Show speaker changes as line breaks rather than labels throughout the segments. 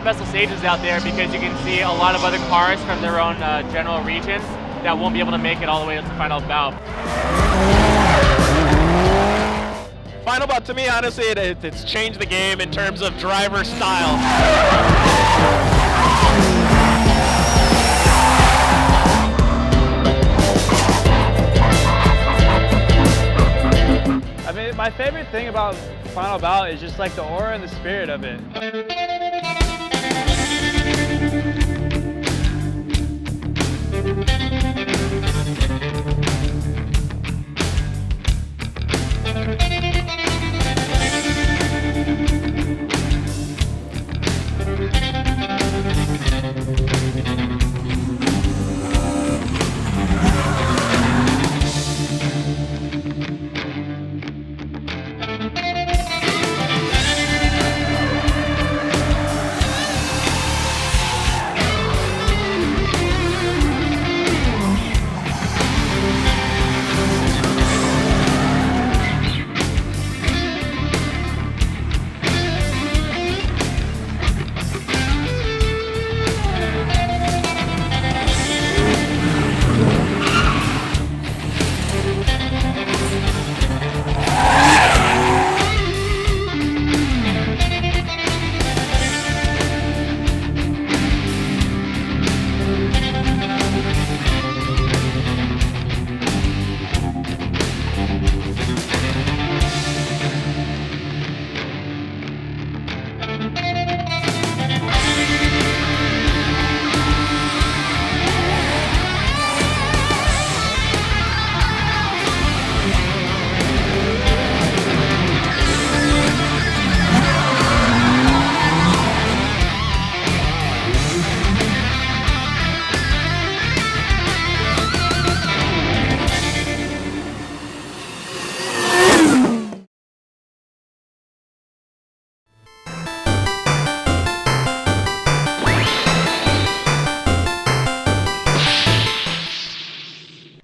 Special stages out there because you can see a lot of other cars from their own general regions that won't be able to make it all the way to the Final Bout.
Final Bout, to me, honestly, it's changed the game in terms of driver style.
I mean, my favorite thing about Final Bout is just like the aura and the spirit of it.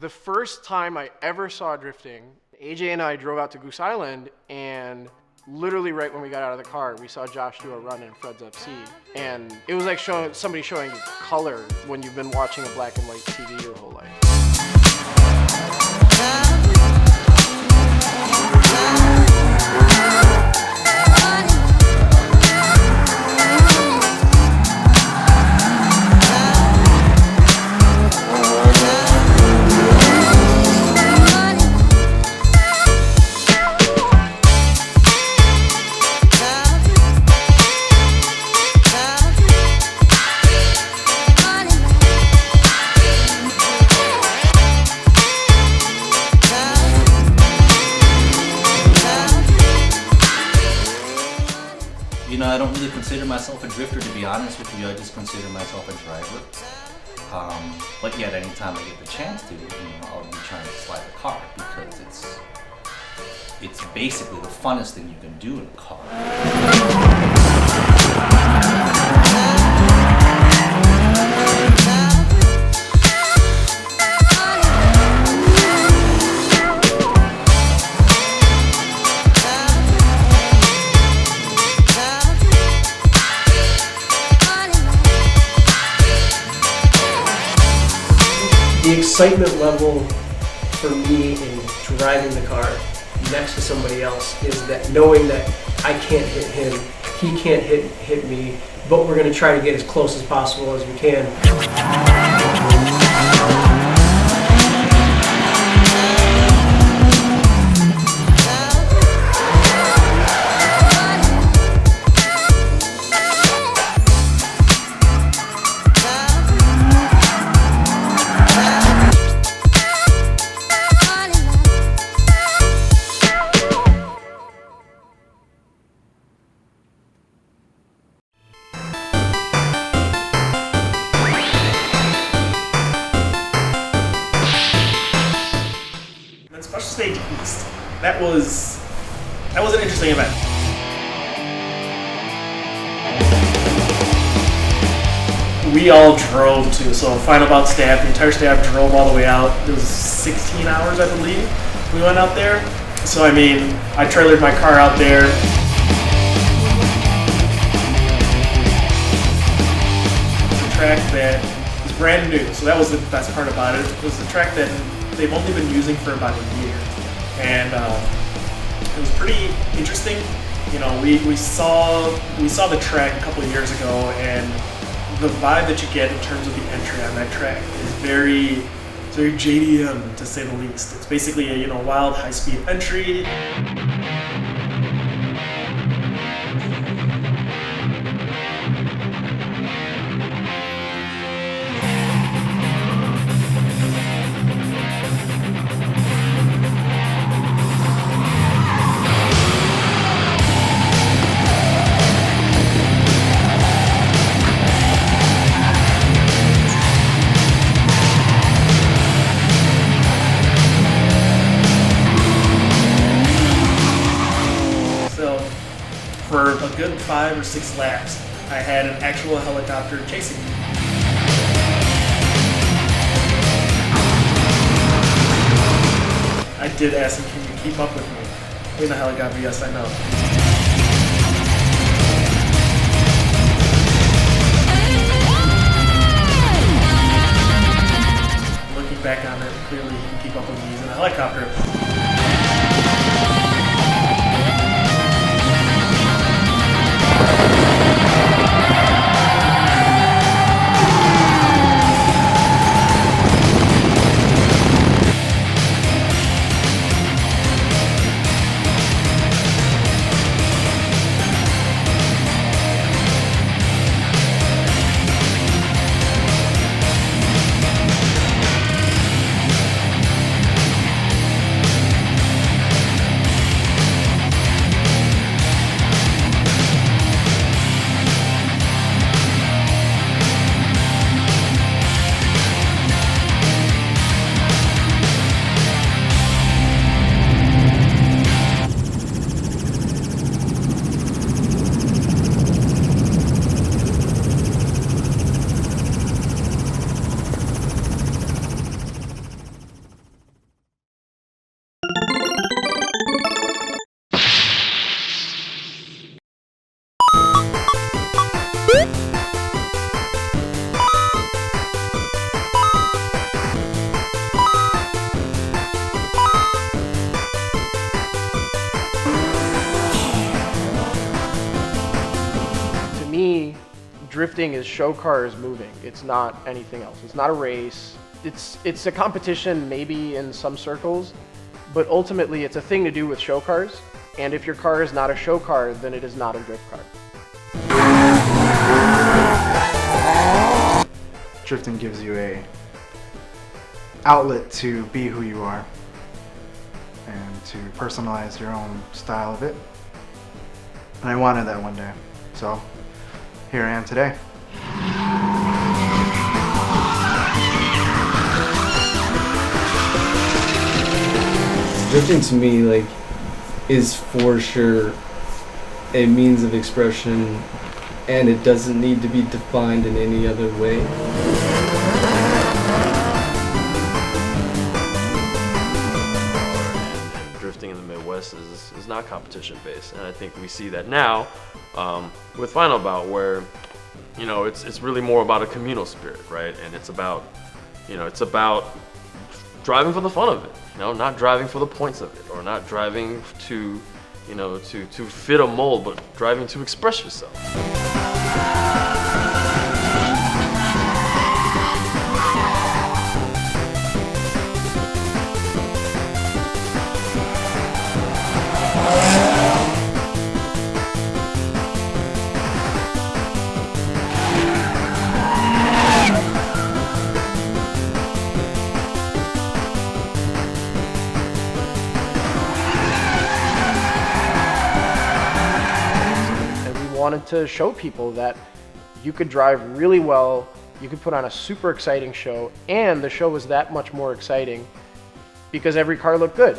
The first time I ever saw drifting, AJ and I drove out to Goose Island, and literally right when we got out of the car, we saw Josh do a run in Fred's FC. And it was like somebody showing color when you've been watching a black and white TV your whole life.
I don't really consider myself a drifter, to be honest with you. I just consider myself a driver. But yet, anytime I get the chance to, I'll be trying to slide the car because it's basically the funnest thing you can do in a car.
The excitement level for me in driving the car next to somebody else is that knowing that I can't hit him, he can't hit me, but we're going to try to get as close as possible as we can.
that was an interesting event. We all drove to, so Final Bout staff, the entire staff drove all the way out. It was 16 hours, I believe, we went out there. So I mean, I trailered my car out there. The track that was brand new, so that was the best part about it. It was a track that they've only been using for about a year. And it was pretty interesting. You know, we saw the track a couple of years ago, and the vibe that you get in terms of the entry on that track is very JDM, to say the least. It's basically a wild high-speed entry. For a good 5 or 6 laps, I had an actual helicopter chasing me. I did ask him, can you keep up with me? In the helicopter, yes, I know. Looking back on it, clearly he can keep up with me. He's in a helicopter.
Drifting is show cars moving. It's not anything else. It's not a race. It's a competition maybe in some circles, but ultimately it's a thing to do with show cars. And if your car is not a show car, then it is not a drift car.
Drifting gives you a outlet to be who you are and to personalize your own style of it. And I wanted that one day. So here I am today.
Drifting to me, is for sure a means of expression, and it doesn't need to be defined in any other way.
Drifting in the Midwest is not competition based, and I think we see that now with Final Bout, where it's really more about a communal spirit, right? And it's about driving for the fun of it, not driving for the points of it, or not driving to fit a mold, but driving to express yourself.
Wanted to show people that you could drive really well, you could put on a super exciting show, and the show was that much more exciting because every car looked good.